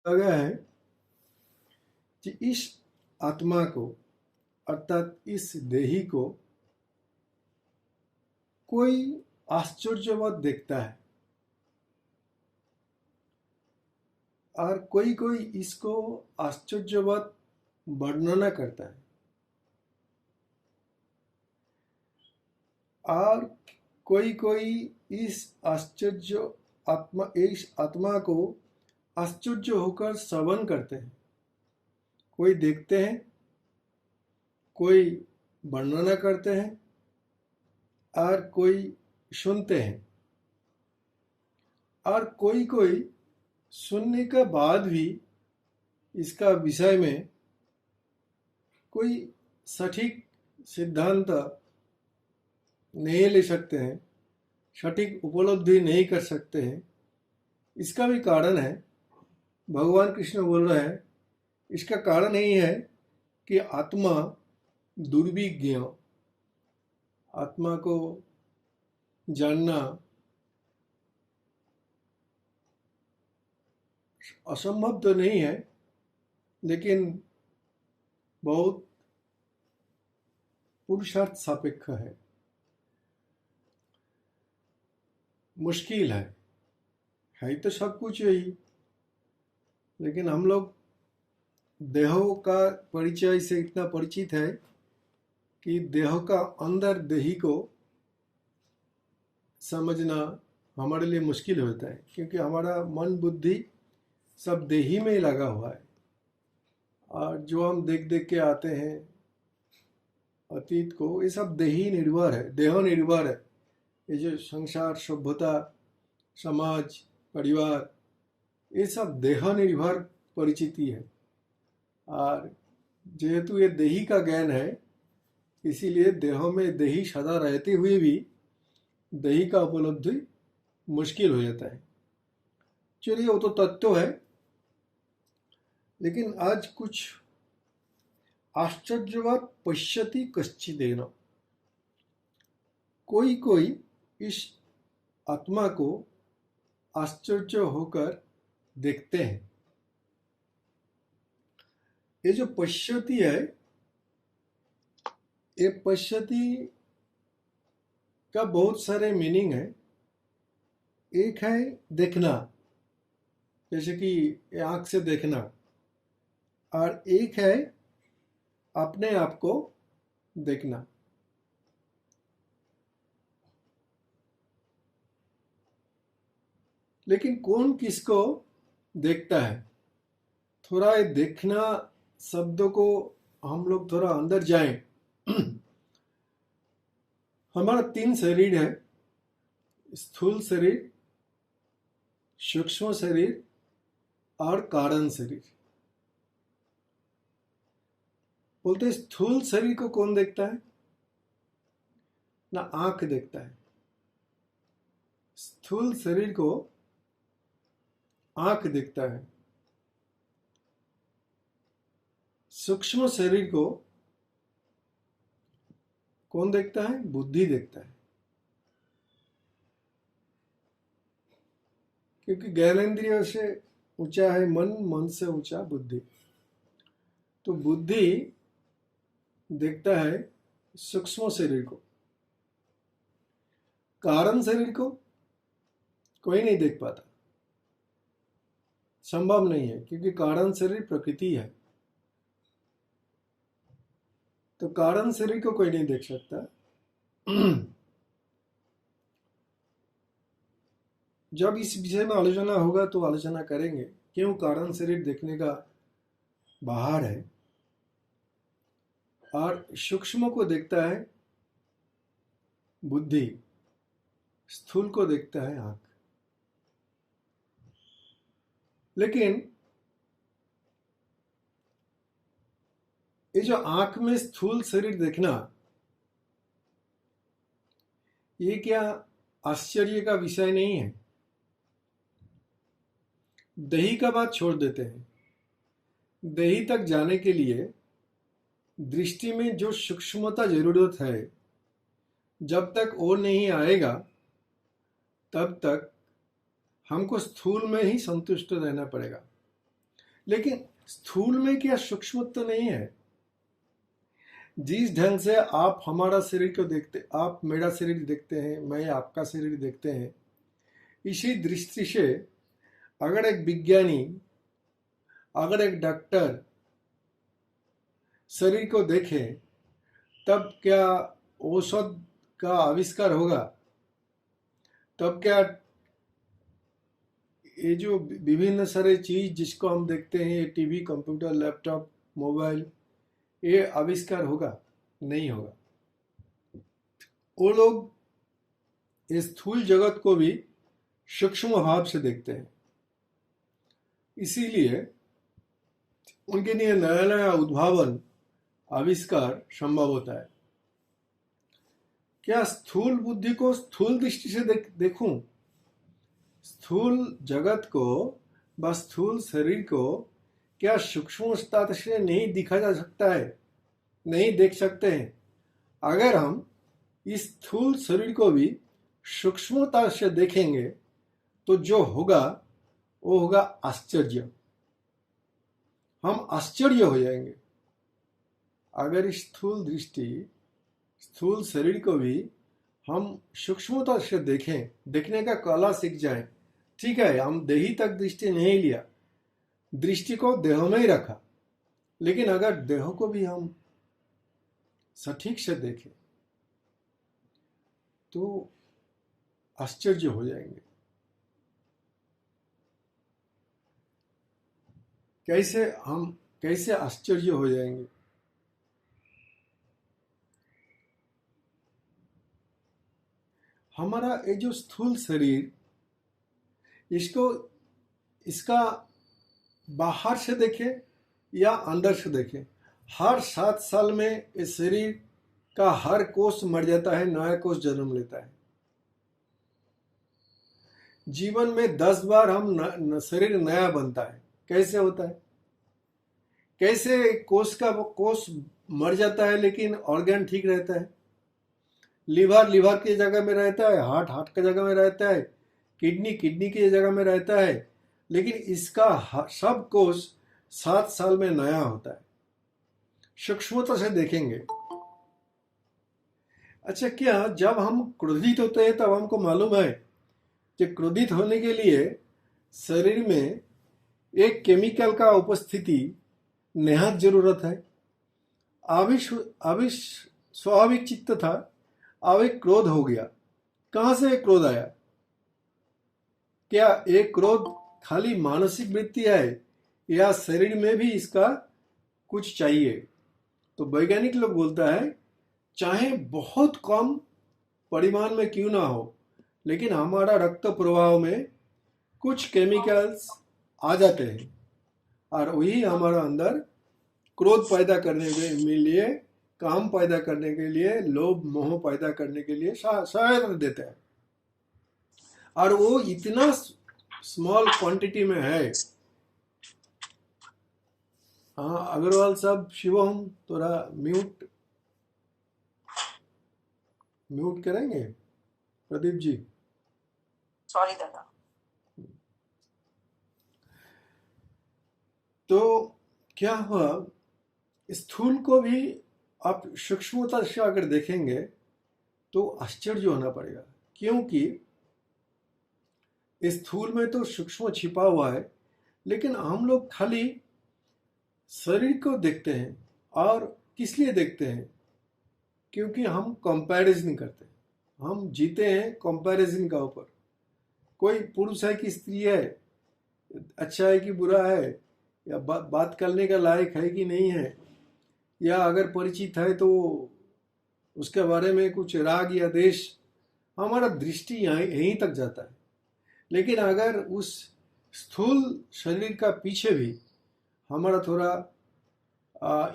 लगा है कि इस आत्मा को अर्थात इस देही को कोई आश्चर्यवत देखता है और कोई कोई इसको आश्चर्यवत वर्णना करता है और कोई कोई इस आत्मा को आश्चर्य होकर श्रवण करते हैं। कोई देखते हैं, कोई वर्णना करते हैं और कोई सुनते हैं और कोई कोई सुनने के बाद भी इसका विषय में कोई सटीक सिद्धांत नहीं ले सकते हैं, सटीक उपलब्धि नहीं कर सकते हैं। इसका भी कारण है, भगवान कृष्ण बोल रहे हैं, इसका कारण यही है कि आत्मा दुर्विज्ञ, आत्मा को जानना असंभव तो नहीं है, लेकिन बहुत पुरुषार्थ सापेक्ष है, मुश्किल है तो सब कुछ यही। लेकिन हम लोग देहों का परिचय से इतना परिचित है कि देह का अंदर देही को समझना हमारे लिए मुश्किल होता है, क्योंकि हमारा मन बुद्धि सब देही में ही लगा हुआ है और जो हम देख देख के आते हैं अतीत को, ये सब देही निर्भर है, देह निर्भर है। ये जो संसार, सभ्यता, समाज, परिवार, ये सब देह निर्भर परिचिति है और जेहेतु ये देही का ज्ञान है, इसीलिए देह में देही सदा रहते हुए भी देही का उपलब्धि मुश्किल हो जाता है। चलिए, वो तो तत्व है, लेकिन आज कुछ आश्चर्यवत पश्यति कश्चिदेन, कोई कोई इस आत्मा को आश्चर्य होकर देखते हैं। ये जो पश्यति है, ये पश्यति का बहुत सारे मीनिंग है। एक है देखना, जैसे कि आंख से देखना, और एक है अपने आप को देखना। लेकिन कौन किसको देखता है? थोड़ा ये देखना शब्द को हम लोग थोड़ा अंदर जाएं। हमारा 3 शरीर है, स्थूल शरीर, सूक्ष्म शरीर और कारण शरीर। बोलते हैं स्थूल शरीर को कौन देखता है? ना आंख देखता है। स्थूल शरीर को आंख देखता है। सूक्ष्म शरीर को कौन देखता है? बुद्धि देखता है। क्योंकि ज्ञानेंद्रियों से ऊंचा है मन, मन से ऊंचा बुद्धि। तो बुद्धि देखता है सूक्ष्म शरीर को। कारण शरीर को कोई नहीं देख पाता, संभव नहीं है, क्योंकि कारण शरीर प्रकृति है। तो कारण शरीर को कोई नहीं देख सकता। जब इस विषय में आलोचना होगा तो आलोचना करेंगे क्यों कारण शरीर देखने का बाहर है और सूक्ष्म को देखता है बुद्धि, स्थूल को देखता है आंख। लेकिन ये जो आंख में स्थूल शरीर देखना, ये क्या आश्चर्य का विषय नहीं है? देही का बात छोड़ देते हैं। देही तक जाने के लिए दृष्टि में जो सूक्ष्मता जरूरत है, जब तक वो नहीं आएगा तब तक हमको स्थूल में ही संतुष्ट रहना पड़ेगा। लेकिन स्थूल में क्या सूक्ष्म तो नहीं है? जिस ढंग से आप हमारा शरीर को देखते, आप मेरा शरीर देखते हैं, मैं आपका शरीर देखते हैं, इसी दृष्टि से अगर एक विज्ञानी, अगर एक डॉक्टर शरीर को देखे, तब क्या औषध का आविष्कार होगा? तब क्या ये जो विभिन्न सारे चीज जिसको हम देखते हैं, टीवी, कंप्यूटर, लैपटॉप, मोबाइल, ये आविष्कार होगा? नहीं होगा। वो लोग इस स्थूल जगत को भी सूक्ष्म भाव से देखते हैं, इसीलिए उनके लिए नया नया उद्भावन, आविष्कार संभव होता है। क्या स्थूल बुद्धि को स्थूल दृष्टि से देखूं? स्थूल जगत को व स्थूल शरीर को क्या सूक्ष्मता से नहीं दिखा जा सकता है? नहीं देख सकते हैं। अगर हम इस स्थूल शरीर को भी सूक्ष्मता से देखेंगे तो जो होगा वो होगा आश्चर्य। हम आश्चर्य हो जाएंगे। अगर इस स्थूल दृष्टि, स्थूल शरीर को भी हम सूक्ष्मता से देखें, देखने का कला सीख जाएं। ठीक है, हम देही तक दृष्टि नहीं लिया, दृष्टि को देह में ही रखा, लेकिन अगर देह को भी हम सटीक से देखें तो आश्चर्य हो जाएंगे। कैसे आश्चर्य हो जाएंगे? हमारा ये जो स्थूल शरीर, इसका बाहर से देखें या अंदर से देखें, हर 7 साल में इस शरीर का हर कोष मर जाता है, नया कोष जन्म लेता है। जीवन में 10 बार हम शरीर नया बनता है। कैसे होता है? कैसे कोष मर जाता है लेकिन ऑर्गन ठीक रहता है? लिवर की जगह में रहता है, हार्ट की जगह में रहता है, किडनी की जगह में रहता है, लेकिन इसका सब कोष 7 साल में नया होता है। सूक्ष्मता से देखेंगे। अच्छा, क्या जब हम क्रोधित होते हैं तब हमको मालूम है कि क्रोधित होने के लिए शरीर में एक केमिकल का उपस्थिति निहायत जरूरत है। अभी स्वाभाविक चित्त था, अब एक क्रोध हो गया। कहां से एक क्रोध आया? क्या एक क्रोध खाली मानसिक वृत्ति है या शरीर में भी इसका कुछ चाहिए? तो वैज्ञानिक लोग बोलता है चाहे बहुत कम परिमाण में क्यों ना हो, लेकिन हमारा रक्त प्रवाह में कुछ केमिकल्स आ जाते हैं और वही हमारा अंदर क्रोध पैदा करने के लिए, काम पैदा करने के लिए, लोभ मोह पैदा करने के लिए सहायता देते हैं। और वो इतना स्मॉल क्वांटिटी में है। हाँ अग्रवाल साहब, शिवम थोड़ा म्यूट करेंगे? प्रदीप जी, सॉरी दादा। तो क्या हुआ, स्थूल को भी आप सूक्ष्मता से अगर देखेंगे तो आश्चर्य होना पड़ेगा, क्योंकि स्थूल में तो सूक्ष्म छिपा हुआ है, लेकिन हम लोग खाली शरीर को देखते हैं। और किस लिए देखते हैं? क्योंकि हम कंपैरिजन करते हैं, हम जीते हैं कंपैरिजन का ऊपर। कोई पुरुष है कि स्त्री है, अच्छा है कि बुरा है, या बात करने का लायक है कि नहीं है, या अगर परिचित है तो उसके बारे में कुछ राग या द्वेष, हमारा दृष्टि यहीं तक जाता है। लेकिन अगर उस स्थूल शरीर का पीछे भी हमारा थोड़ा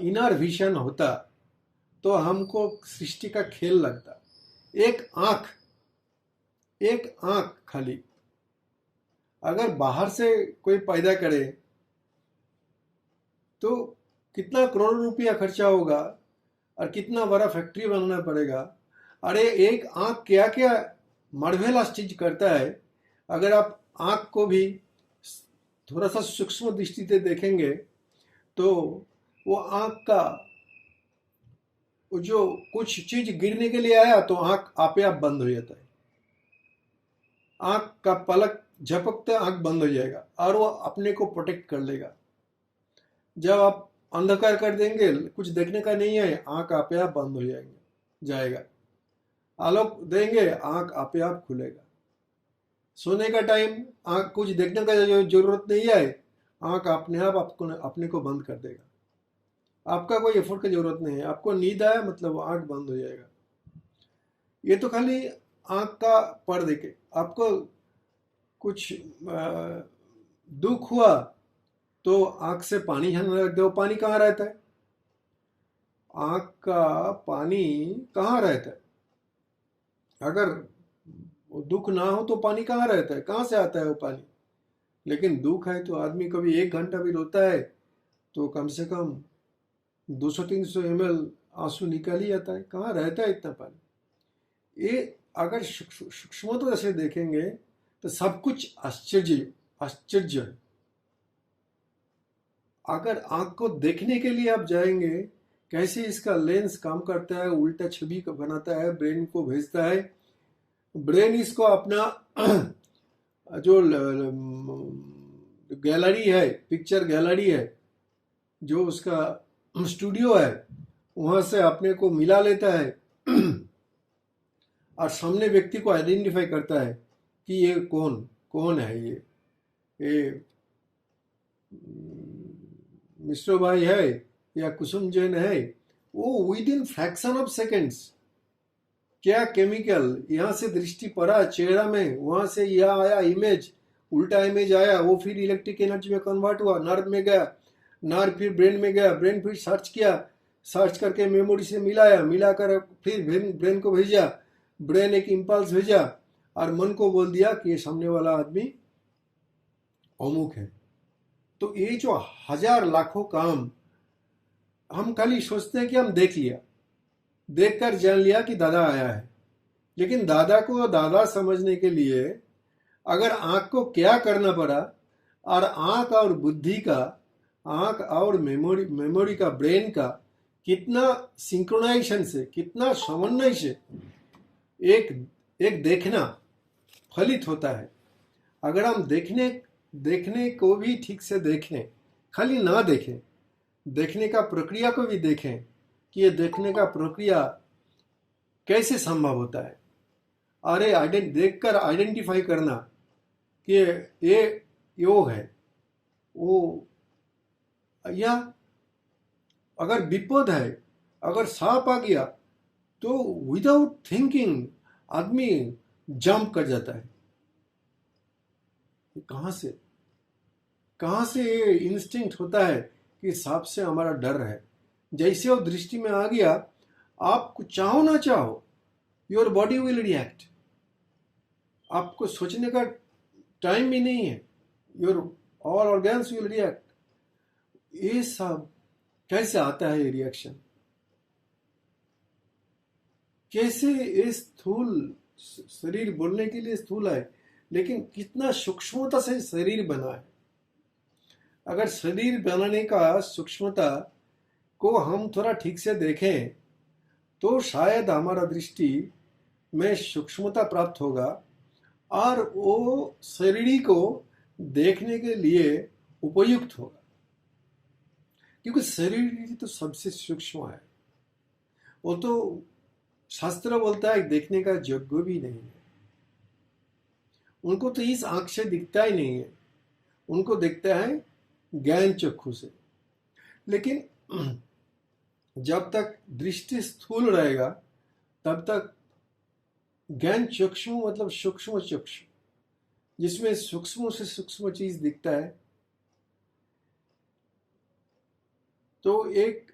इनर विजन होता तो हमको सृष्टि का खेल लगता। एक आंख खाली अगर बाहर से कोई पैदा करे तो कितना करोड़ रुपया खर्चा होगा और कितना बड़ा फैक्ट्री बनाना पड़ेगा। अरे एक आंख क्या क्या मरवेला चीज करता है। अगर आप आंख को भी थोड़ा सा सूक्ष्म दृष्टि से देखेंगे तो वो आँख का वो जो कुछ चीज गिरने के लिए आया तो आँख आपे आप बंद हो जाता है। आँख का पलक झपकते आँख बंद हो जाएगा और वो अपने को प्रोटेक्ट कर लेगा। जब आप अंधकार कर देंगे, कुछ देखने का नहीं है, आँख आपे आप बंद हो जाएगा। आलोक देंगे, आँख आपे आप खुलेगा। सोने का टाइम आँख कुछ देखने का जरूरत नहीं है, आँख अपने आप आपको अपने को बंद कर देगा। आपका कोई एफर्ट की जरूरत नहीं है। आपको नींद आया मतलब आँख बंद हो जाएगा। ये तो खाली आँख का पर्दे के। आपको कुछ दुख हुआ तो आँख से पानी झरने लगता है। वो पानी कहाँ रहता है? आँख का पानी कहाँ रहता है? अगर वो दुख ना हो तो पानी कहाँ रहता है? कहाँ से आता है वो पानी? लेकिन दुख है तो आदमी कभी 1 घंटा भी रोता है तो कम से कम 200-300 ml आंसू निकल ही जाता है। कहाँ रहता है इतना पानी? ये अगर सूक्ष्मता से देखेंगे तो सब कुछ आश्चर्य है। अगर आंख को देखने के लिए आप जाएंगे, कैसे इसका लेंस काम करता है, उल्टा छवि को बनाता है, ब्रेन को भेजता है, ब्रेन इसको अपना जो गैलरी है, पिक्चर गैलरी है, जो उसका स्टूडियो है, वहां से अपने को मिला लेता है और सामने व्यक्ति को आइडेंटिफाई करता है कि ये कौन है। ये मिश्रो भाई है या कुसुम जैन है। वो with in fraction of seconds क्या केमिकल यहाँ से दृष्टि पड़ा चेहरा में, वहां से यह आया इमेज, उल्टा इमेज आया, वो फिर इलेक्ट्रिक एनर्जी में कन्वर्ट हुआ, नर्व में गया, नर्व फिर ब्रेन में गया, ब्रेन फिर सर्च किया, सर्च करके मेमोरी से मिलाकर फिर ब्रेन को भेजा, ब्रेन एक इम्पल्स भेजा और मन को बोल दिया कि ये सामने वाला आदमी अमुक है। तो ये जो हजार लाखों काम हम खाली सोचते हैं कि हम देख लिया, देखकर जान लिया कि दादा आया है। लेकिन दादा को दादा समझने के लिए अगर आंख को क्या करना पड़ा, और आंख और बुद्धि का, आंख और मेमोरी का, ब्रेन का कितना सिंक्रोनाइजेशन से, कितना समन्वय से एक देखना फलित होता है। अगर हम देखने को भी ठीक से देखें, खाली ना देखें, देखने का प्रक्रिया को भी देखें कि ये देखने का प्रक्रिया कैसे संभव होता है। अरे देखकर आइडेंटिफाई करना कि ये योग है, वो या अगर विपद है, अगर सांप आ गया तो विदाउट थिंकिंग आदमी जंप कर जाता है। कहां से ये इंस्टिंक्ट होता है कि सांप से हमारा डर है। जैसे वो दृष्टि में आ गया, आप चाहो ना चाहो, योर बॉडी विल रिएक्ट। आपको सोचने का टाइम भी नहीं है, your all organs will react. ये सब कैसे आता है रिएक्शन? कैसे ये स्थूल शरीर बोलने के लिए स्थूल है, लेकिन कितना सूक्ष्मता से शरीर बना है। अगर शरीर बनाने का सूक्ष्मता को हम थोड़ा ठीक से देखें तो शायद हमारा दृष्टि में सूक्ष्मता प्राप्त होगा और वो शरीर को देखने के लिए उपयुक्त होगा। क्योंकि शरीर तो सबसे सूक्ष्म है, वो तो शास्त्र बोलता है देखने का योग्य भी नहीं है। उनको तो इस आंख से दिखता ही नहीं है, उनको दिखता है ज्ञान चक्षु से। लेकिन जब तक दृष्टि स्थूल रहेगा तब तक ज्ञान चक्षु मतलब सूक्ष्म चक्षु, जिसमें सूक्ष्म से सूक्ष्म चीज दिखता है। तो एक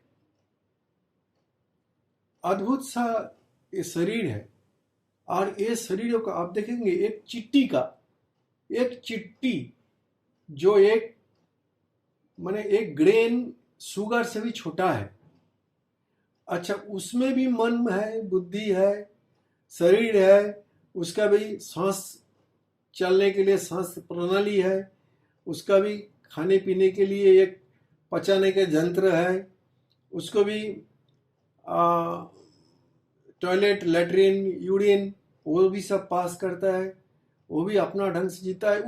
अद्भुत सा ये शरीर है, और ये शरीरों का आप देखेंगे एक चिट्टी जो एक माने एक ग्रेन शुगर से भी छोटा है। अच्छा, उसमें भी मन है, बुद्धि है, शरीर है, उसका भी सांस चलने के लिए सांस प्रणाली है, उसका भी खाने पीने के लिए एक पचाने का यंत्र है, उसको भी टॉयलेट, लेटरिन, यूरिन वो भी सब पास करता है, वो भी अपना ढंग से जीता है।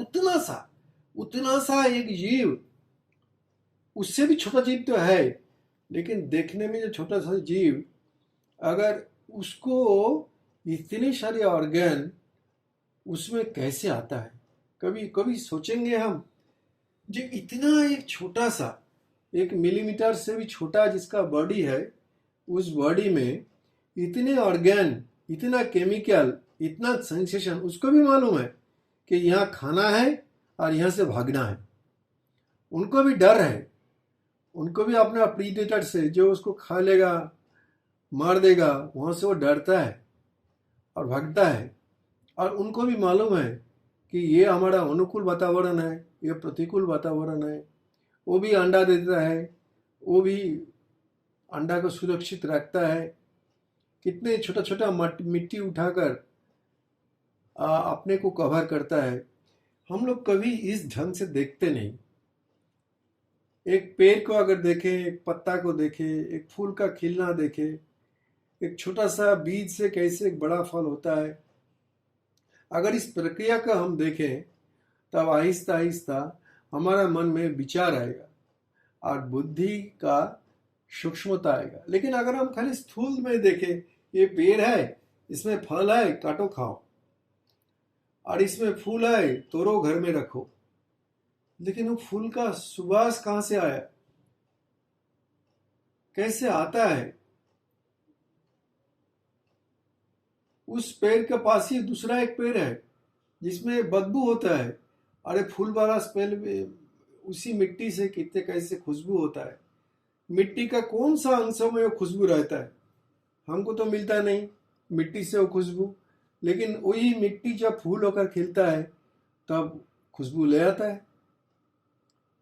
उतना सा एक जीव, उससे भी छोटा जीव तो है, लेकिन देखने में जो छोटा सा जीव, अगर उसको इतने सारे ऑर्गन उसमें कैसे आता है, कभी कभी सोचेंगे हम, जो इतना एक छोटा सा, 1 मिलीमीटर से भी छोटा जिसका बॉडी है, उस बॉडी में इतने ऑर्गन, इतना केमिकल, इतना सेंसेशन, उसको भी मालूम है कि यहाँ खाना है और यहाँ से भागना है। उनको भी डर है, उनको भी अपना प्रीडेटर से, जो उसको खा लेगा, मार देगा, वहाँ से वो डरता है और भागता है। और उनको भी मालूम है कि ये हमारा अनुकूल वातावरण है, ये प्रतिकूल वातावरण है। वो भी अंडा देता है, वो भी अंडा को सुरक्षित रखता है। कितने छोटा छोटा मिट्टी उठाकर अपने को कवर करता है। हम लोग कभी इस ढंग से देखते नहीं। एक पेड़ को अगर देखें, एक पत्ता को देखें, एक फूल का खिलना देखें, एक छोटा सा बीज से कैसे एक बड़ा फल होता है, अगर इस प्रक्रिया का हम देखें, तब आहिस्ता आहिस्ता हमारा मन में विचार आएगा और बुद्धि का सूक्ष्मता आएगा। लेकिन अगर हम खाली स्थूल में देखें, ये पेड़ है, इसमें फल है, काटो खाओ, और इसमें फूल है, तोड़ो घर में रखो, लेकिन वो फूल का सुवास कहाँ से आया, कैसे आता है? उस पेड़ के पास ही दूसरा एक पेड़ है जिसमें बदबू होता है। अरे फूल वाला स्मेल में उसी मिट्टी से कितने कैसे खुशबू होता है। मिट्टी का कौन सा अंशों में वो खुशबू रहता है, हमको तो मिलता नहीं मिट्टी से वो खुशबू, लेकिन वही मिट्टी जब फूल होकर खिलता है तब खुशबू ले आता है।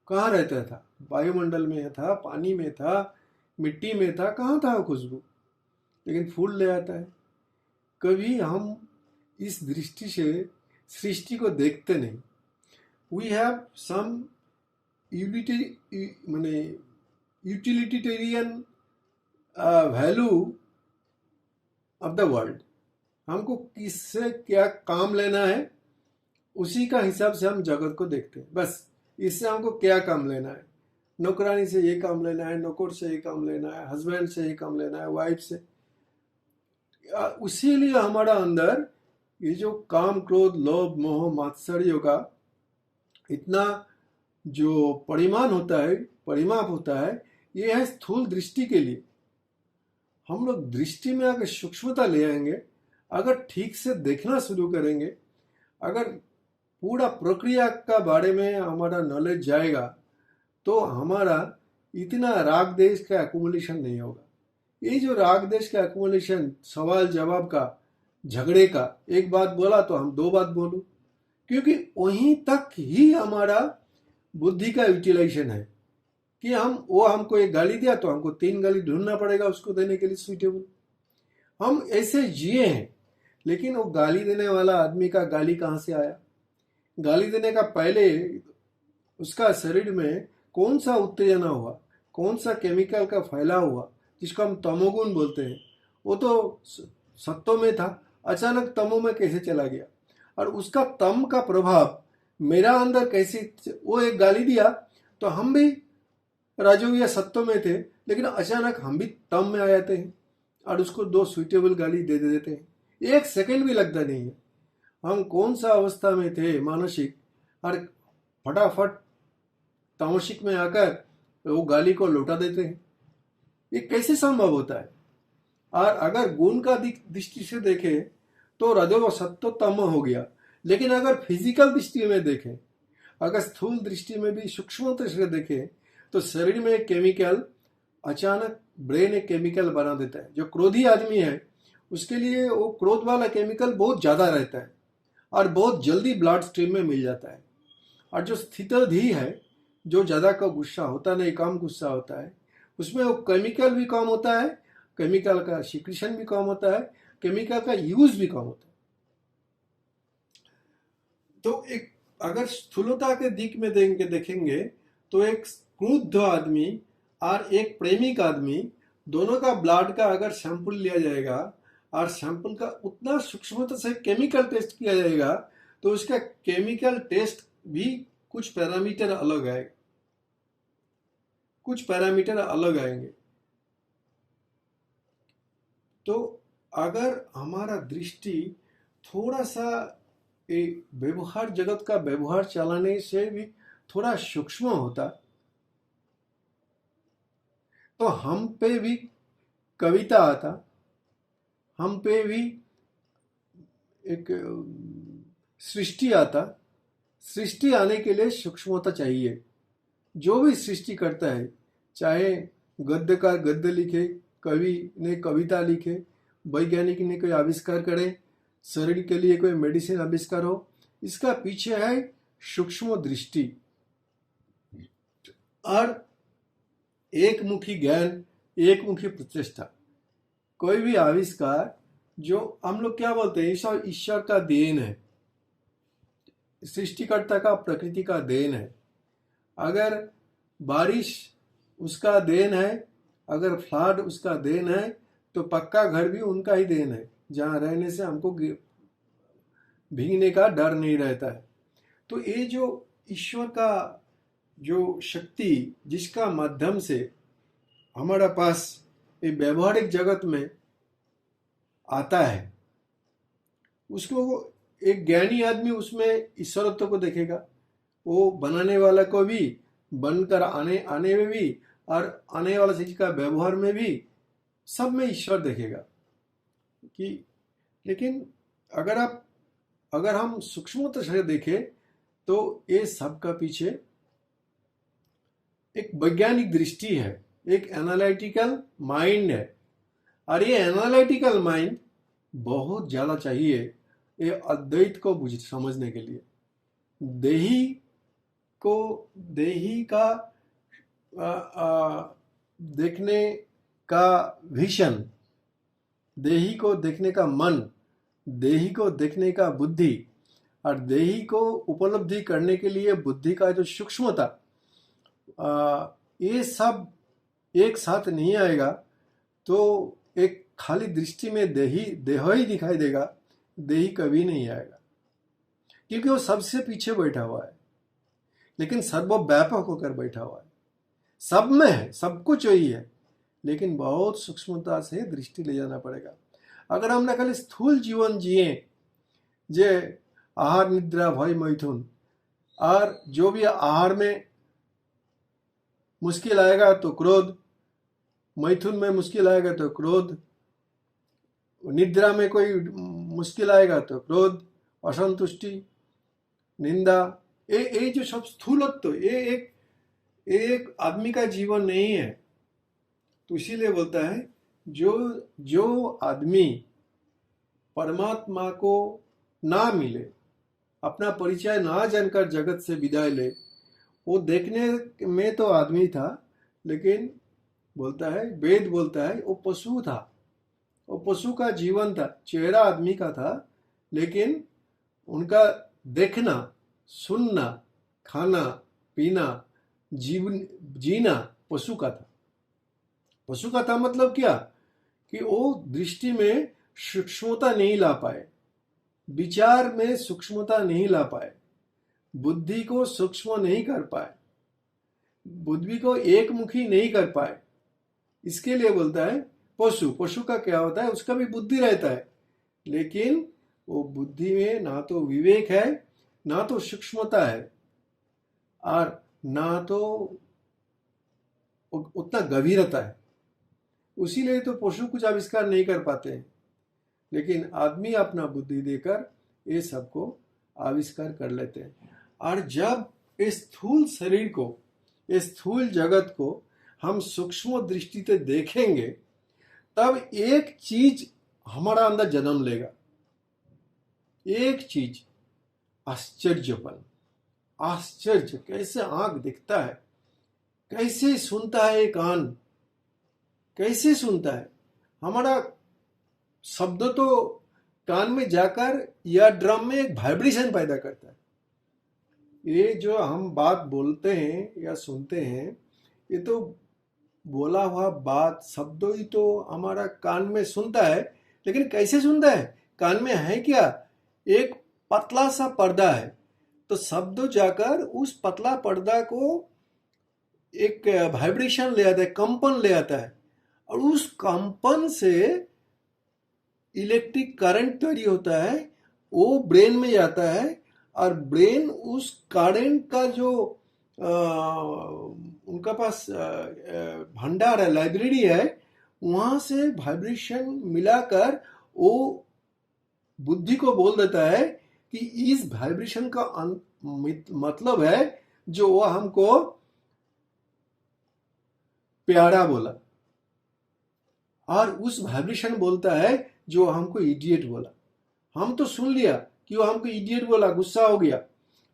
कहाँ रहता था? वायुमंडल में था, पानी में था, मिट्टी में था, कहाँ था वो खुशबू? लेकिन फूल ले आता है। कभी हम इस दृष्टि से सृष्टि को देखते नहीं। We have some utilitarian value of the world. हमको किससे क्या काम लेना है, उसी का हिसाब से हम जगत को देखते हैं। बस इससे हमको क्या काम लेना है, नौकरानी से ये काम लेना है, नौकर से ये काम लेना है, हस्बैंड से ये काम लेना है, वाइफ से। उसीलिए हमारा अंदर ये जो काम, क्रोध, लोभ, मोह, मात्सर्य का इतना जो परिमाण होता है, परिमाप होता है, ये है स्थूल दृष्टि के लिए। हम लोग दृष्टि में अगर सूक्ष्मता ले आएंगे, अगर ठीक से देखना शुरू करेंगे, अगर पूरा प्रक्रिया का बारे में हमारा नॉलेज जाएगा, तो हमारा इतना राग देश का एक्युमुलेशन नहीं होगा। ये जो राग देश का एक्युमुलेशन, सवाल जवाब का, झगड़े का, एक बात बोला तो हम 2 बात बोलूं, क्योंकि वहीं तक ही हमारा बुद्धि का यूटिलाइजेशन है कि वो हमको एक गाली दिया तो हमको 3 गाली ढूंढना पड़ेगा उसको देने के लिए सुइटेबल। हम ऐसे जिए हैं, लेकिन वो गाली देने वाला आदमी का गाली कहाँ से आया? गाली देने का पहले उसका शरीर में कौन सा उत्तेजना हुआ, कौन सा केमिकल का फैलाव हुआ, जिसको हम तमोगुण बोलते हैं। वो तो सत्व में था, अचानक तमो में कैसे चला गया, और उसका तम का प्रभाव मेरा अंदर कैसे, वो एक गाली दिया तो हम भी राजू या सत्व में थे, लेकिन अचानक हम भी तम में आ जाते हैं और उसको 2 सुइटेबल गाली दे देते हैं। 1 सेकंड भी लगता नहीं है। हम कौन सा अवस्था में थे मानसिक, और फटाफट तामसिक में आकर वो गाली को लौटा देते हैं। ये कैसे संभव होता है? और अगर गुण का दृष्टि से देखें तो रजो सत्व तम हो गया, लेकिन अगर फिजिकल दृष्टि में देखें, अगर स्थूल दृष्टि में भी सूक्ष्मता से देखें, तो शरीर में एक केमिकल अचानक ब्रेन एक केमिकल बना देता है। जो क्रोधी आदमी है उसके लिए वो क्रोध वाला केमिकल बहुत ज़्यादा रहता है और बहुत जल्दी ब्लड स्ट्रीम में मिल जाता है। और जो स्थितधि है, जो ज़्यादा का गुस्सा होता नहीं, कम गुस्सा होता है, उसमें वो केमिकल भी कम होता है, केमिकल का सिक्रीशन भी कम होता है, केमिकल का यूज भी कम होता है। तो एक अगर स्थूलता के दिक में देखेंगे तो एक क्रुद्ध आदमी और एक प्रेमिक आदमी दोनों का ब्लड का अगर सैंपल लिया जाएगा और सैंपल का उतना सूक्ष्मता से केमिकल टेस्ट किया जाएगा तो उसका केमिकल टेस्ट भी कुछ पैरामीटर अलग आएगा, कुछ पैरामीटर अलग आएंगे। तो अगर हमारा दृष्टि थोड़ा सा व्यवहार, जगत का व्यवहार चलाने से भी थोड़ा सूक्ष्म होता तो हम पे भी कविता आता, हम पे भी एक सृष्टि आता। सृष्टि आने के लिए सूक्ष्मता चाहिए। जो भी सृष्टि करता है, चाहे गद्य का गद्य लिखे, कवि ने कविता लिखे, वैज्ञानिक ने कोई आविष्कार करे, शरीर के लिए कोई मेडिसिन आविष्कार हो, इसका पीछे है सूक्ष्म दृष्टि और एक मुखी ज्ञान, एक मुखी प्रचेष्टा। कोई भी आविष्कार जो हम लोग क्या बोलते हैं, ईश्वर का देन है, सृष्टिकर्ता का, प्रकृति का देन है। अगर बारिश उसका देन है, अगर फ्लड उसका देन है, तो पक्का घर भी उनका ही देन है, जहाँ रहने से हमको भीगने का डर नहीं रहता है। तो ये जो ईश्वर का जो शक्ति, जिसका माध्यम से हमारा पास ये व्यवहारिक जगत में आता है, उसको एक ज्ञानी आदमी उसमें ईश्वरत्व को देखेगा। वो बनाने वाला को भी, बनकर आने में भी और आने वाला चीज का व्यवहार में भी, सब में ईश्वर देखेगा कि। लेकिन अगर हम सूक्ष्मता से देखें तो ये सब का पीछे एक वैज्ञानिक दृष्टि है, एक एनालिटिकल माइंड है। और ये एनालिटिकल माइंड बहुत ज़्यादा चाहिए ये अद्वैत को समझने के लिए। देही का देखने का विजन, देही को देखने का मन, देही को देखने का बुद्धि और देही को उपलब्धि करने के लिए बुद्धि का जो सूक्ष्मता, ये सब एक साथ नहीं आएगा तो एक खाली दृष्टि में देह ही दिखाई देगा, देही कभी नहीं आएगा, क्योंकि वो सबसे पीछे बैठा हुआ है, लेकिन सर्वव्यापक होकर बैठा हुआ है, सब में है, सब कुछ वही है, लेकिन बहुत सूक्ष्मता से दृष्टि ले जाना पड़ेगा। अगर हमने खाली स्थूल जीवन जिए, जे आहार निद्रा भय मैथुन, और जो भी आहार में मुश्किल आएगा तो क्रोध, मैथुन में मुश्किल आएगा तो क्रोध, निद्रा में कोई मुश्किल आएगा तो क्रोध, असंतुष्टि, निंदा, ये जो सब स्थूलत्व, ये एक आदमी का जीवन नहीं है। तो इसीलिए बोलता है जो आदमी परमात्मा को ना मिले, अपना परिचय ना जानकर जगत से विदाई ले, वो देखने में तो आदमी था, लेकिन बोलता है, वेद बोलता है वो पशु था, वो पशु का जीवन था, चेहरा आदमी का था, लेकिन उनका देखना, सुनना, खाना पीना, जीना पशु का था। पशु का था मतलब क्या कि वो दृष्टि में सूक्ष्मता नहीं ला पाए, विचार में सूक्ष्मता नहीं ला पाए, बुद्धि को सूक्ष्म नहीं कर पाए, बुद्धि को एक मुखी नहीं कर पाए। इसके लिए बोलता है पशु का क्या होता है, उसका भी बुद्धि रहता है, लेकिन वो बुद्धि में ना तो विवेक है, ना तो सूक्ष्मता है, और ना तो उतना गंभीरता है। उसीलिए तो पशु कुछ आविष्कार नहीं कर पाते हैं, लेकिन आदमी अपना बुद्धि देकर ये सबको आविष्कार कर लेते हैं। और जब इस स्थूल शरीर को, इस स्थूल जगत को हम सूक्ष्म दृष्टि से देखेंगे, तब एक चीज हमारा अंदर जन्म लेगा, एक चीज, आश्चर्यपन। आश्चर्य, कैसे आंख दिखता है, कैसे सुनता है कान, कैसे सुनता है। हमारा शब्द तो कान में जाकर या ड्रम में एक वाइब्रेशन पैदा करता है, ये जो हम बात बोलते हैं या सुनते हैं, ये तो बोला हुआ बात शब्दों ही तो हमारा कान में सुनता है, लेकिन कैसे सुनता है? कान में है क्या? एक पतला सा पर्दा है, तो शब्द जाकर उस पतला पर्दा को एक वाइब्रेशन ले आता है, कंपन ले आता है, और उस कंपन से इलेक्ट्रिक करंट तैयारी होता है, वो ब्रेन में जाता है, और ब्रेन उस करंट का जो उनका पास भंडार है, लाइब्रेरी है, वहां से वाइब्रेशन मिलाकर वो बुद्धि को बोल देता है कि इस वाइब्रेशन का मतलब है जो वो हमको प्यारा बोला, और उस वाइब्रेशन बोलता है जो हमको इडियट बोला। हम तो सुन लिया कि वो हमको इडियट बोला, गुस्सा हो गया,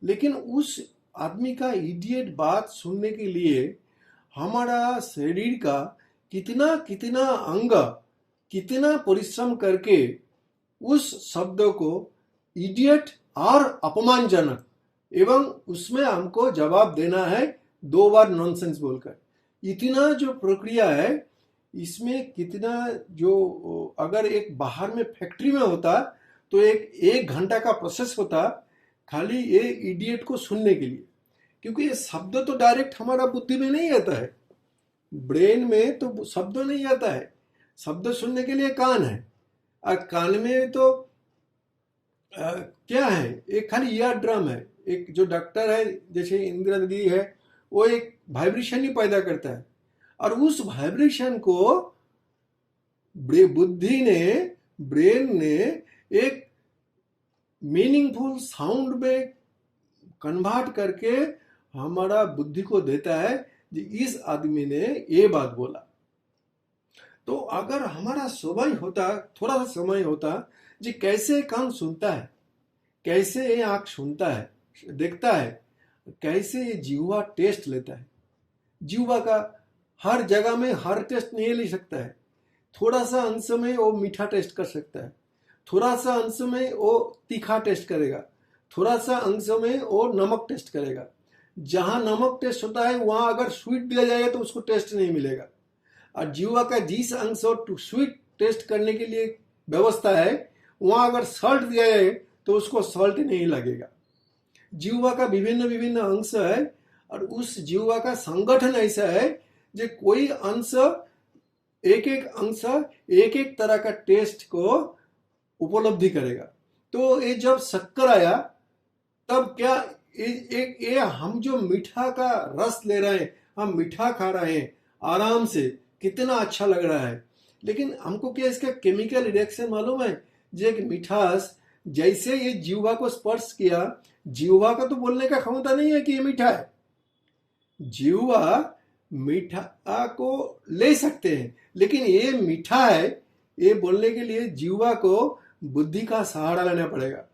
लेकिन उस आदमी का इडियट बात सुनने के लिए हमारा शरीर का कितना कितना अंग कितना परिश्रम करके उस शब्द को इडियट और अपमानजनक, एवं उसमें हमको जवाब देना है 2 बार नॉनसेंस बोलकर। इतना जो प्रक्रिया है, इसमें कितना जो, अगर एक बाहर में फैक्ट्री में होता तो एक घंटा का प्रोसेस होता खाली ये इडियट को सुनने के लिए, क्योंकि ये शब्द तो डायरेक्ट हमारा बुद्धि में नहीं आता है, ब्रेन में तो शब्द नहीं आता है। शब्द सुनने के लिए कान है, और कान में तो क्या है, एक खाली ईयर ड्रम है। एक जो डॉक्टर है जैसे इंदिरा दीदी है, वो एक वाइब्रेशन ही पैदा करता है, और उस वाइब्रेशन को बुद्धि ने, ब्रेन ने एक मीनिंगफुल साउंड में कन्वर्ट करके हमारा बुद्धि को देता है कि इस आदमी ने ये बात बोला। तो अगर हमारा समय होता, थोड़ा सा समय होता जी, कैसे कान सुनता है, कैसे ये आंख सुनता है, देखता है, कैसे ये जीवा टेस्ट लेता है। जीवा का हर जगह में हर टेस्ट नहीं ले सकता है, थोड़ा सा अंश में वो मीठा टेस्ट कर सकता है, थोड़ा सा अंश में वो तीखा टेस्ट करेगा, थोड़ा सा अंश में वो नमक टेस्ट करेगा। जहां नमक टेस्ट होता है वहां अगर स्वीट दिया जाएगा तो उसको टेस्ट नहीं मिलेगा, और जीवा का जिस अंश और स्वीट टेस्ट करने के लिए व्यवस्था है, वहां अगर सॉल्ट दिया जाए तो उसको सॉल्ट नहीं लगेगा। जीवा का विभिन्न विभिन्न अंश है, और उस जीवा का संगठन ऐसा है जो कोई अंश, एक एक अंश एक एक तरह का टेस्ट को उपलब्धि करेगा। तो ये जब शक्कर आया तब क्या, ये हम जो मीठा का रस ले रहे हैं, हम मीठा खा रहे हैं आराम से, कितना अच्छा लग रहा है, लेकिन हमको क्या इसका केमिकल रिएक्शन मालूम है? जो एक मिठास जैसे ये जीवा को स्पर्श किया, जीवा का तो बोलने का क्षमता नहीं है कि ये मीठा है। जीवा मीठा को ले सकते हैं, लेकिन ये मीठा है ये बोलने के लिए जीवा को बुद्धि का सहारा लेना पड़ेगा।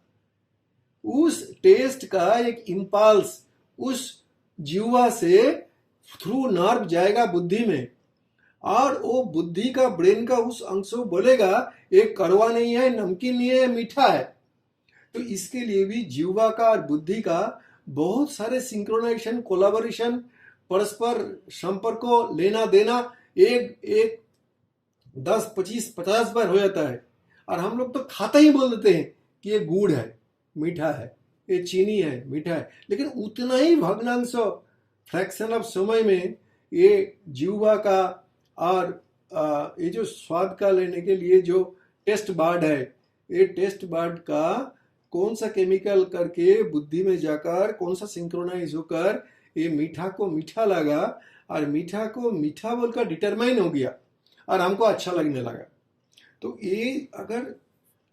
उस टेस्ट का एक इंपल्स उस जीवा से थ्रू नर्व जाएगा बुद्धि में, और वो बुद्धि का, ब्रेन का उस अंश बोलेगा ये कड़वा नहीं है, नमकीन नहीं है, मीठा है। तो इसके लिए भी जीवा का और बुद्धि का बहुत सारे सिंक्रोनाइजेशन, कोलाबोरेशन, परस्पर संपर्क, लेना देना एक 10, 25, 50 बार हो जाता है, और हम लोग तो खाता ही बोल देते हैं कि ये गुड़ है, मीठा है, ये चीनी है, मीठा है, लेकिन उतना ही भग्नांश फ्रैक्शन ऑफ समय में ये जीवा का और ये जो स्वाद का लेने के लिए जो टेस्ट बर्ड है, ये टेस्ट बर्ड का कौन सा केमिकल करके बुद्धि में जाकर कौन सा सिंक्रोनाइज होकर ये मीठा को मीठा लगा, और मीठा को मीठा बोलकर डिटरमाइन हो गया, और हमको अच्छा लगने लगा। तो ये अगर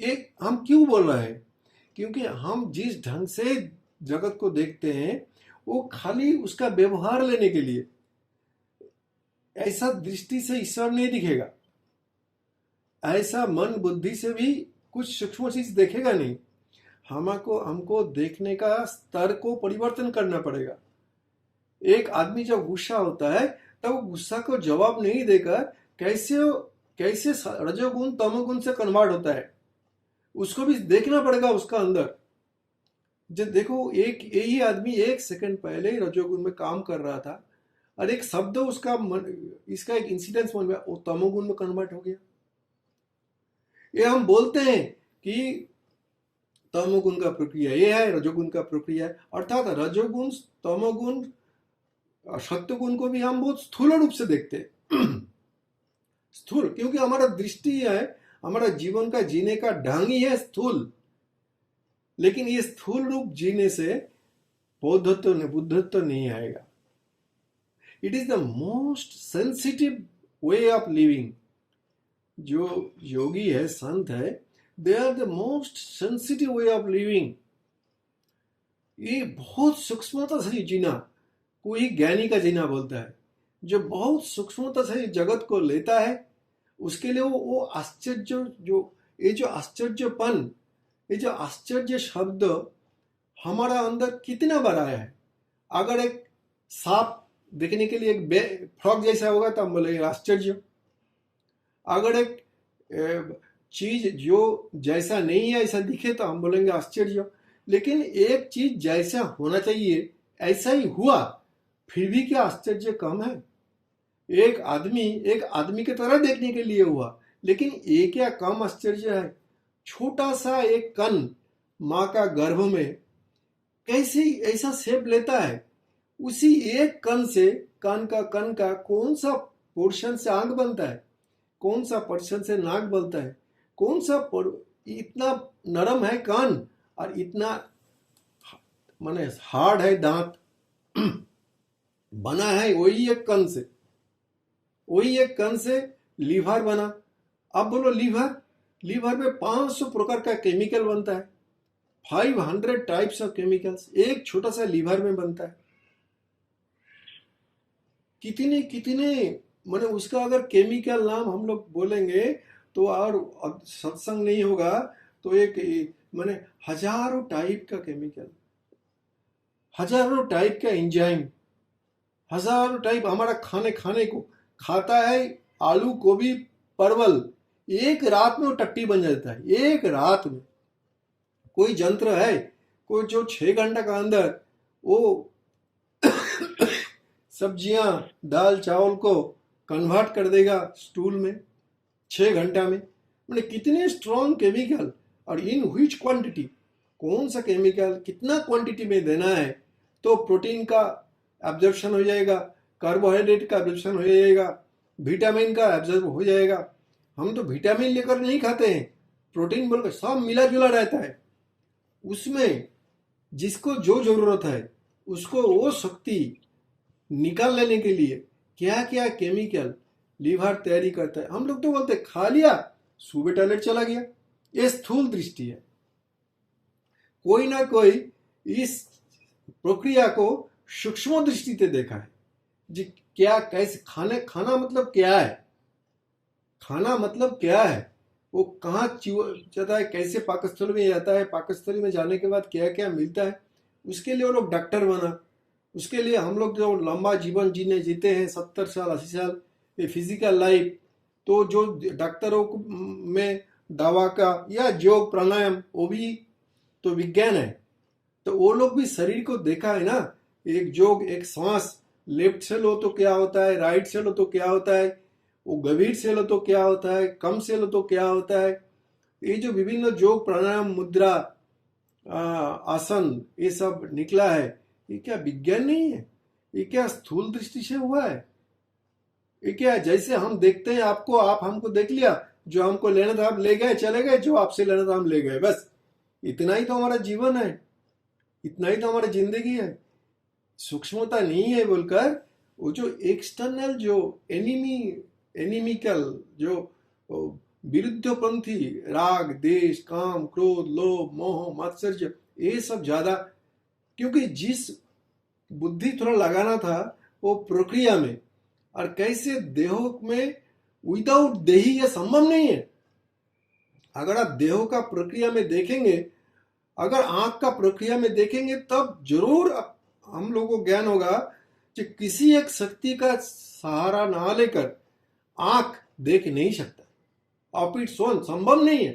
एक हम क्यों बोल रहे हैं, क्योंकि हम जिस ढंग से जगत को देखते हैं वो खाली उसका व्यवहार लेने के लिए, ऐसा दृष्टि से ईश्वर नहीं दिखेगा, ऐसा मन बुद्धि से भी कुछ सूक्ष्म चीज देखेगा नहीं। हमको देखने का स्तर को परिवर्तन करना पड़ेगा। एक आदमी जब गुस्सा होता है तब वो गुस्सा को जवाब नहीं देकर कैसे रजोगुण तमोगुण से कन्वर्ट होता है, उसको भी देखना पड़ेगा उसका अंदर। जब देखो एक यही आदमी 1 सेकंड पहले ही रजोगुण में काम कर रहा था और एक शब्द उसका इसका एक इंसिडेंस मन में वो तमोगुण में कन्वर्ट हो गया। ये हम बोलते हैं कि तमोगुण का प्रक्रिया ये है, रजोगुण का प्रक्रिया है, अर्थात रजोगुण तमोगुण सत्वगुण को भी हम बहुत स्थूल रूप से देखते हैं। स्थूल क्योंकि हमारा दृष्टि है, हमारा जीवन का जीने का ढंग ही है स्थूल। लेकिन ये स्थूल रूप जीने से बुद्धत्व नहीं आएगा। It is the most sensitive way of living. जो योगी है, संत है, they are the most sensitive way of living. ये बहुत सूक्ष्मता से जीना, कोई ज्ञानी का जीना बोलता है, जो बहुत सूक्ष्मता से जगत को लेता है, उसके लिए वो आश्चर्य, जो आश्चर्यपन, ये जो आश्चर्य शब्द हमारा अंदर कितना बड़ा है। अगर एक सांप देखने के लिए एक फ्रॉग जैसा होगा तो हम बोलेंगे आश्चर्य। अगर एक चीज जो जैसा नहीं है ऐसा दिखे तो हम बोलेंगे आश्चर्य। लेकिन एक चीज जैसा होना चाहिए ऐसा ही हुआ, फिर भी क्या आश्चर्य कम है? एक आदमी की तरह देखने के लिए हुआ, लेकिन ये क्या कम आश्चर्य है? छोटा सा एक कण माँ का गर्भ में कैसे ऐसा शेप लेता है? उसी एक कण से कण का कौन सा पोर्शन से आंख बनता है, कौन सा पोर्शन से नाक बनता है, कौन सा इतना नरम है कान और इतना माने हार्ड है दांत बना है वही एक कण से लीवर बना। अब बोलो लीवर में 500 प्रकार का केमिकल बनता है, 500 टाइप्स ऑफ केमिकल्स एक छोटा सा लीवर में बनता है। कितने माने उसका अगर केमिकल नाम हम लोग बोलेंगे तो और सत्संग नहीं होगा तो एक माने हजारों टाइप का केमिकल, हजारों टाइप का एंजाइम, हजारों टाइप। हमारा खाने को खाता है आलू गोभी परवल, एक रात में वो टट्टी बन जाता है, एक रात में। कोई यंत्र है कोई जो 6 घंटा का अंदर वो सब्जियां दाल चावल को कन्वर्ट कर देगा स्टूल में 6 घंटा में। मैंने कितने स्ट्रॉन्ग केमिकल और इन व्हिच क्वांटिटी, कौन सा केमिकल कितना क्वांटिटी में देना है तो प्रोटीन का एब्जॉर्प्शन हो जाएगा, कार्बोहाइड्रेट का एब्जॉर्प्शन हो जाएगा, विटामिन का एब्जॉर्ब हो जाएगा। हम तो विटामिन लेकर नहीं खाते हैं, प्रोटीन बोलकर सब मिला जुला रहता है। उसमें जिसको जो जरूरत है उसको वो शक्ति निकाल लेने के लिए क्या क्या केमिकल लीवर तैयारी करता है। हम लोग तो बोलते खा लिया सुबह टॉयलेट चला गया, ये स्थूल दृष्टि है। कोई ना कोई इस प्रक्रिया को सूक्ष्म दृष्टि से देखा है जी, क्या कैसे खाना मतलब क्या है, खाना मतलब क्या है, वो कहाँ जाता है, कैसे पाकस्थली में जाता है, पाकस्थली में जाने के बाद क्या क्या मिलता है, उसके लिए वो लोग डॉक्टर बना। उसके लिए हम लोग जो लंबा जीवन जीते हैं 70 साल 80 साल, ये फिजिकल लाइफ, तो जो डॉक्टरों में दवा का या योग प्राणायाम वो भी तो विज्ञान है। तो वो लोग भी शरीर को देखा है ना, एक योग एक सांस लेफ्ट से लो तो क्या होता है, राइट से लो तो क्या होता है, वो गंभीर से लो तो क्या होता है, कम से लो तो क्या होता है। ये जो विभिन्न योग प्राणायाम मुद्रा आसन ये सब निकला है, ये क्या विज्ञान नहीं है? ये क्या स्थूल दृष्टि से हुआ है? ये क्या जैसे हम देखते हैं आपको, आप हमको देख लिया, जो हमको लेना था आप ले गए चले गए, जो आपसे लेना था हम ले गए, बस इतना ही तो हमारा जीवन है, इतना ही तो हमारी जिंदगी है। सूक्ष्मता नहीं है बोलकर वो जो एक्सटर्नल जो एनिमिकल जो विरुद्धपंथी राग देश काम क्रोध लोभ मोह मात्सर्य ये सब ज्यादा, क्योंकि जिस बुद्धि थोड़ा लगाना था वो प्रक्रिया में, और कैसे देह में विदाउट देही यह संभव नहीं है। अगर आप देह का प्रक्रिया में देखेंगे, अगर आंख का प्रक्रिया में देखेंगे तब जरूर हम लोगों को ज्ञान होगा कि किसी एक शक्ति का सहारा ना लेकर आंख देख नहीं सकता, ऑफ इट्स ओन संभव नहीं है,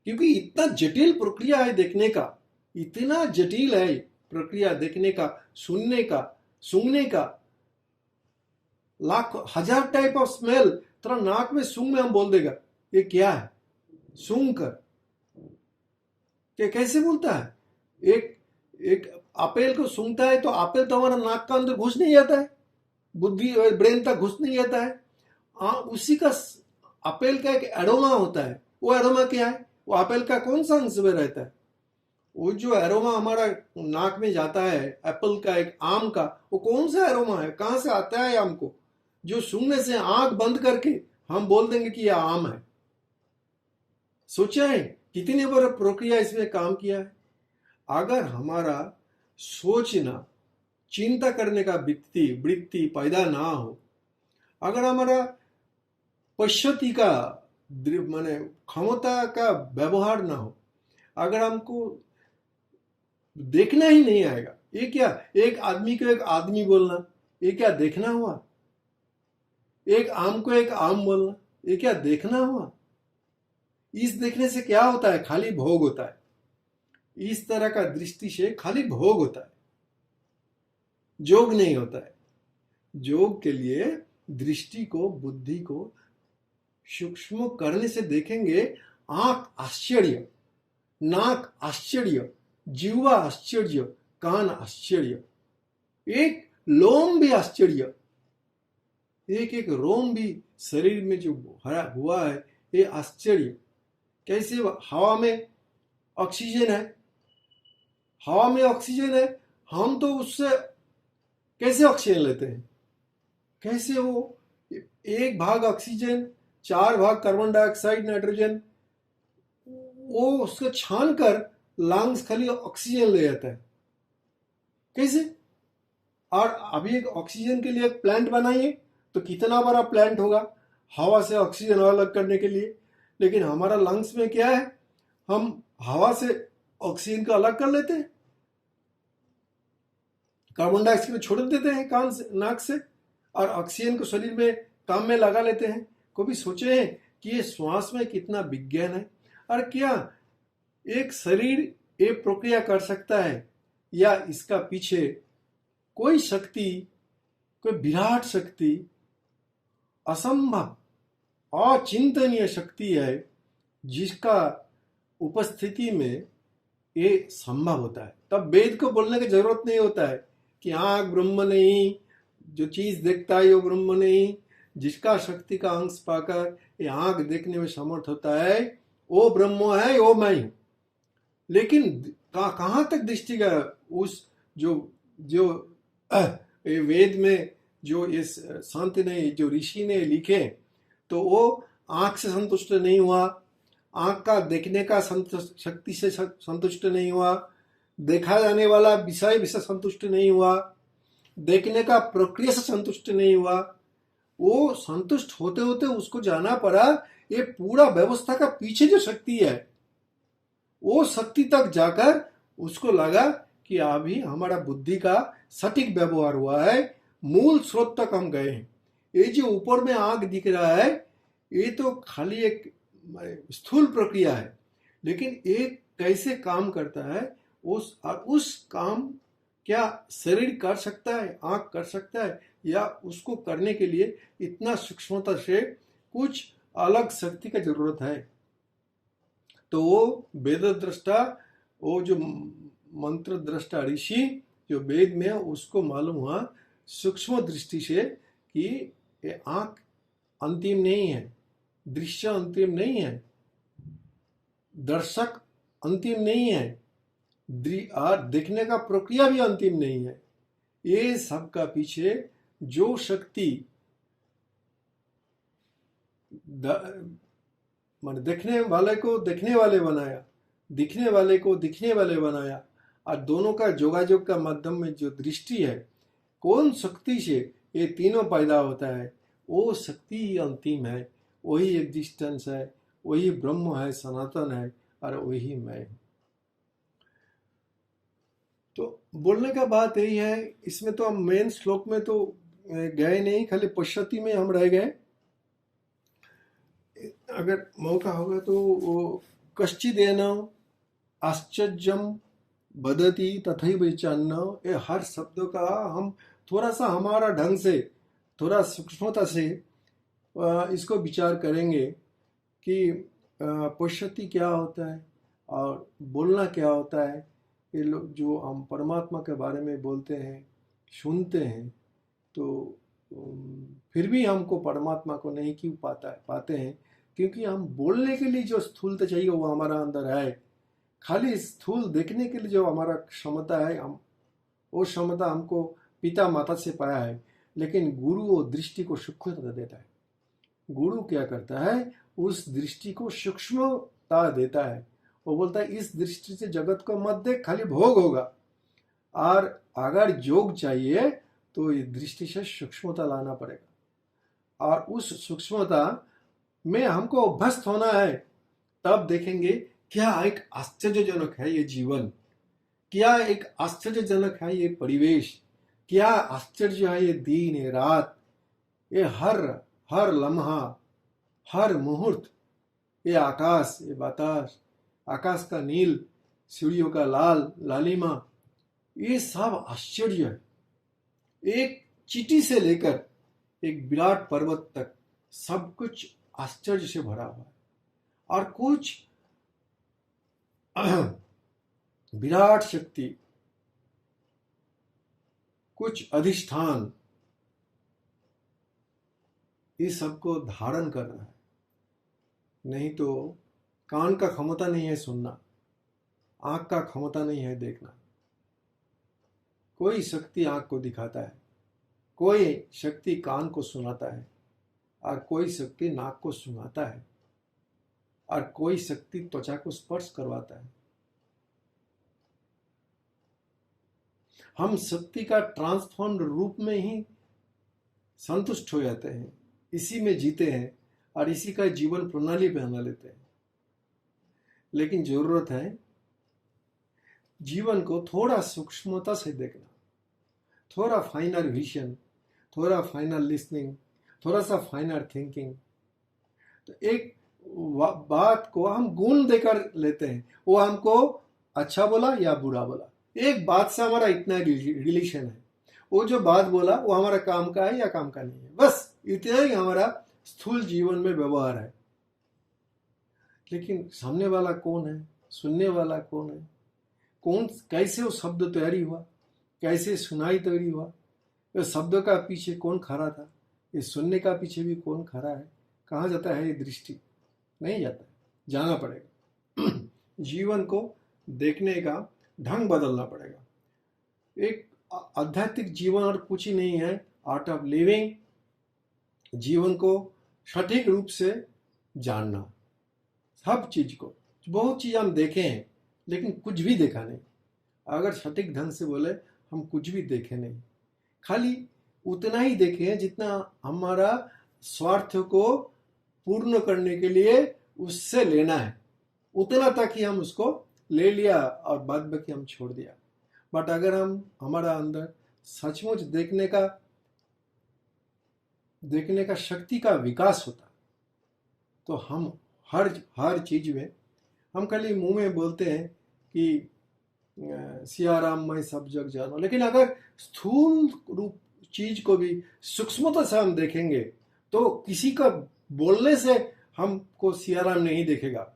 क्योंकि इतना जटिल प्रक्रिया है देखने का, इतना जटिल है प्रक्रिया, देखने का, सुनने का, सूंघने का, लाख हजार टाइप ऑफ स्मेल तेरा नाक में सूंघ में हम बोल देगा ये क्या है, सूंघ कर क्या कैसे बोलता है। एक एक आपेल को सूंघता है तो आपेल तो हमारा नाक का अंदर घुस नहीं जाता है, बुद्धि ब्रेन तक घुस नहीं जाता है। उसी का आपेल का एक एरोमा होता है। वो एरोमा क्या है? वो आपेल का कौन सा अंश में रहता है? वो जो एरोमा हमारा नाक में जाता है एप्पल का, एक आम का, वो कौन सा एरोमा है? कहां से आता है आम को? जो सूंघने से आंख बंद करके हम बोल देंगे कि यह आम है। सोचा है कितनी बार प्रक्रिया इसमें काम किया है। अगर हमारा सोचना, चिंता करने का वृत्ति पैदा ना हो, अगर हमारा पश्यति का माने क्षमता का व्यवहार ना हो, अगर हमको देखना ही नहीं आएगा, ये क्या, एक आदमी को एक आदमी बोलना, ये क्या देखना हुआ? एक आम को एक आम बोलना, ये क्या देखना हुआ? इस देखने से क्या होता है? खाली भोग होता है। इस तरह का दृष्टि से खाली भोग होता है, जोग नहीं होता है। जोग के लिए दृष्टि को, बुद्धि को सूक्ष्म करने से देखेंगे। आंख आश्चर्य, नाक आश्चर्य, जीवा आश्चर्य, कान आश्चर्य, एक लोम भी आश्चर्य, एक एक रोम भी शरीर में जो हरा हुआ है ये आश्चर्य। कैसे? हवा में ऑक्सीजन है, हवा में ऑक्सीजन है, हम तो उससे कैसे ऑक्सीजन लेते हैं? कैसे? वो एक भाग ऑक्सीजन, 4 भाग कार्बन डाइऑक्साइड, नाइट्रोजन, वो उसको छान कर लंग्स खाली ऑक्सीजन ले जाता है। कैसे? और अभी एक ऑक्सीजन के लिए एक प्लांट बनाइए तो कितना बड़ा प्लांट होगा हवा से ऑक्सीजन अलग करने के लिए। लेकिन हमारा लंग्स में क्या है? हम हवा से ऑक्सीजन को अलग कर लेते हैं, कार्बन डाइऑक्साइड को छोड़ देते हैं कान से, नाक से, और ऑक्सीजन को शरीर में काम में लगा लेते हैं। कभी सोचे हैं कि ये श्वास में कितना विज्ञान है? और क्या एक शरीर ये प्रक्रिया कर सकता है, या इसका पीछे कोई शक्ति, कोई विराट शक्ति, असंभव अचिंतनीय शक्ति है जिसका उपस्थिति में ये संभव होता है। तब वेद को बोलने की जरूरत नहीं होता है कि आंख ब्रह्म नहीं, जो चीज देखता है वो ब्रह्म नहीं। जिसका शक्ति का अंश पाकर ये आंख देखने में समर्थ होता है वो ब्रह्म है, वो मैं हूं। लेकिन कहां तक दृष्टि का उस जो जो ये वेद में जो इस संत ने, जो ऋषि ने लिखे, तो वो आंख से संतुष्ट नहीं हुआ, आंख का देखने का शक्ति से संतुष्ट नहीं हुआ, देखा जाने वाला विषय से संतुष्ट नहीं हुआ, देखने का प्रक्रिया से संतुष्ट नहीं हुआ। वो संतुष्ट होते होते उसको जाना पड़ा ये पूरा व्यवस्था का पीछे जो शक्ति है, वो शक्ति तक जाकर उसको लगा कि अभी हमारा बुद्धि का सटीक व्यवहार हुआ है, मूल स्रोत तक हम गए हैं। ये जो ऊपर में आंख दिख रहा है ये तो खाली एक स्थूल प्रक्रिया है, लेकिन ये कैसे काम करता है उस काम क्या शरीर कर सकता है, आंख कर सकता है, या उसको करने के लिए इतना सूक्ष्मता से कुछ अलग शक्ति का जरूरत है। तो वो वेद दृष्टा, वो जो मंत्र दृष्टा ऋषि जो वेद में, उसको मालूम हुआ सूक्ष्म दृष्टि से कि ये आंख अंतिम नहीं है, दृश्य अंतिम नहीं है, दर्शक अंतिम नहीं है, और देखने का प्रक्रिया भी अंतिम नहीं है। ये सब का पीछे जो शक्ति मान देखने वाले को देखने वाले बनाया, दिखने वाले को दिखने वाले बनाया, और दोनों का जोगाजोग का माध्यम में जो दृष्टि है, कौन शक्ति से ये तीनों पैदा होता है, वो शक्ति ही अंतिम है, वही एग्जिस्टेंस है, वही ब्रह्म है, सनातन है, और वही मैं हूं। तो बोलने का बात यही है। इसमें तो हम मेन श्लोक में तो गए नहीं, खाली पश्यति में हम रह गए। अगर मौका होगा तो वो कश्चिदेन आश्चर्यम बदती तथैव चान्न, ये हर शब्द का हम थोड़ा सा हमारा ढंग से, थोड़ा सूक्ष्मता से इसको विचार करेंगे कि पश्यति क्या होता है और बोलना क्या होता है। ये लोग जो हम परमात्मा के बारे में बोलते हैं, सुनते हैं, तो फिर भी हमको परमात्मा को नहीं क्यों पाते हैं, क्योंकि हम बोलने के लिए जो स्थूलता चाहिए वो हमारा अंदर है। खाली स्थूल देखने के लिए जो हमारा क्षमता है, हम वो क्षमता हमको पिता माता से पाया है। लेकिन गुरु वो दृष्टि को सूक्ष्मता देता है। गुरु क्या करता है, उस दृष्टि को सूक्ष्मता देता है। वो बोलता है इस दृष्टि से जगत को मत देख, खाली भोग होगा। और अगर योग चाहिए तो इस दृष्टि से सूक्ष्मता लाना पड़ेगा, और उस सूक्ष्मता में हमको अभ्यस्त होना है। तब देखेंगे क्या एक आश्चर्यजनक है ये जीवन, क्या एक आश्चर्यजनक है ये परिवेश, क्या आश्चर्य है ये दिन, ये रात, ये हर लम्हा, हर मुहूर्त, ये आकाश, ये बतास, आकाश का नील, सीढ़ियों का लाल लालिमा, ये सब आश्चर्य है। एक चींटी से लेकर एक विराट पर्वत तक सब कुछ आश्चर्य से भरा हुआ है। और कुछ विराट शक्ति, कुछ अधिष्ठान इस सबको धारण कर रहा है। नहीं तो कान का क्षमता नहीं है सुनना, आंख का क्षमता नहीं है देखना। कोई शक्ति आंख को दिखाता है, कोई शक्ति कान को सुनाता है, और कोई शक्ति नाक को सुनाता है, और कोई शक्ति त्वचा को स्पर्श करवाता है। हम शक्ति का ट्रांसफॉर्म्ड रूप में ही संतुष्ट हो जाते हैं, इसी में जीते हैं और इसी का जीवन प्रणाली बना लेते हैं। लेकिन जरूरत है जीवन को थोड़ा सूक्ष्मता से देखना, थोड़ा फाइनर विजन, थोड़ा फाइनर लिसनिंग, थोड़ा सा फाइनर थिंकिंग। तो एक बात को हम गुण देकर लेते हैं, वो हमको अच्छा बोला या बुरा बोला, एक बात से हमारा इतना रिलेशन है। वो जो बात बोला वो हमारा काम का है या काम का नहीं है, बस इतना ही हमारा स्थूल जीवन में व्यवहार है। लेकिन सामने वाला कौन है, सुनने वाला कौन है, कौन, कैसे वो शब्द तैयारी हुआ, कैसे सुनाई तैयारी हुआ, ये शब्द का पीछे कौन खड़ा था, ये सुनने का पीछे भी कौन खड़ा है, कहाँ जाता है ये दृष्टि, नहीं जाता है, जाना पड़ेगा। जीवन को देखने का ढंग बदलना पड़ेगा। एक आध्यात्मिक जीवन और कुछ ही नहीं है, आर्ट ऑफ लिविंग, जीवन को सटीक रूप से जानना। सब चीज को, बहुत चीज हम देखे हैं लेकिन कुछ भी देखा नहीं। अगर सटीक ढंग से बोले, हम कुछ भी देखे नहीं, खाली उतना ही देखे हैं जितना हमारा स्वार्थ को पूर्ण करने के लिए उससे लेना है, उतना तक ही हम उसको ले लिया और बाद बाकी हम छोड़ दिया। बट अगर हम हमारा अंदर सचमुच देखने का शक्ति का विकास होता, तो हम हर चीज में, हम खाली मुंह में बोलते हैं कि सिया राम मैं सब जग जानो, लेकिन अगर स्थूल रूप चीज को भी सूक्ष्मता से हम देखेंगे तो किसी का बोलने से हमको सिया राम नहीं देखेगा,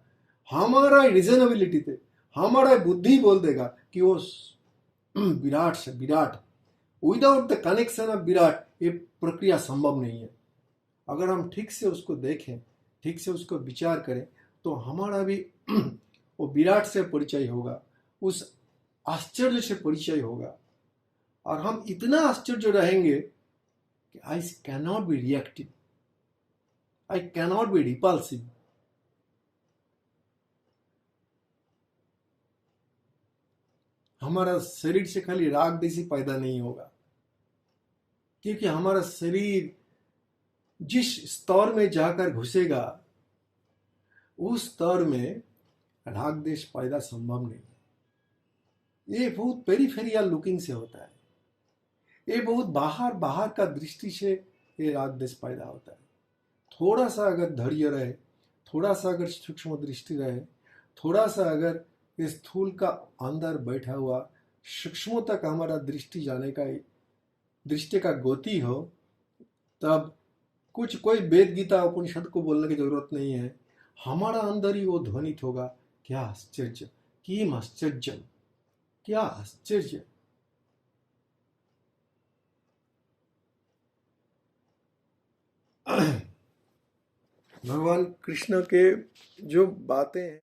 हमारा रीजनेबिलिटी थे, हमारा बुद्धि बोल देगा कि वो विराट से Virat, without the connection of Virat ये प्रक्रिया संभव नहीं है। अगर हम ठीक से उसको देखें, ठीक से उसको विचार करें, तो हमारा भी वो विराट से परिचय होगा, उस आश्चर्य से परिचय होगा, और हम इतना आश्चर्य रहेंगे कि I can not be reactive, I can not be repulsive. हमारा शरीर से खाली राग देसी पैदा नहीं होगा, क्योंकि हमारा शरीर जिस स्तर में जाकर घुसेगा उस स्तर में राग देश पैदा संभव नहीं है। ये बहुत पेरिफेरियल लुकिंग से होता है, ये बहुत बाहर का दृष्टि से ये राग देश पैदा होता है। थोड़ा सा अगर धैर्य रहे, थोड़ा सा अगर सूक्ष्म दृष्टि रहे, थोड़ा सा अगर स्थूल का अंदर बैठा हुआ सूक्ष्म तक हमारा दृष्टि का गति हो, तब कोई वेद गीता उपनिषद को बोलने की जरूरत नहीं है, हमारा अंदर ही वो ध्वनित होगा। क्या आश्चर्य, किम आश्चर्य, क्या आश्चर्य। भगवान कृष्ण के जो बातें हैं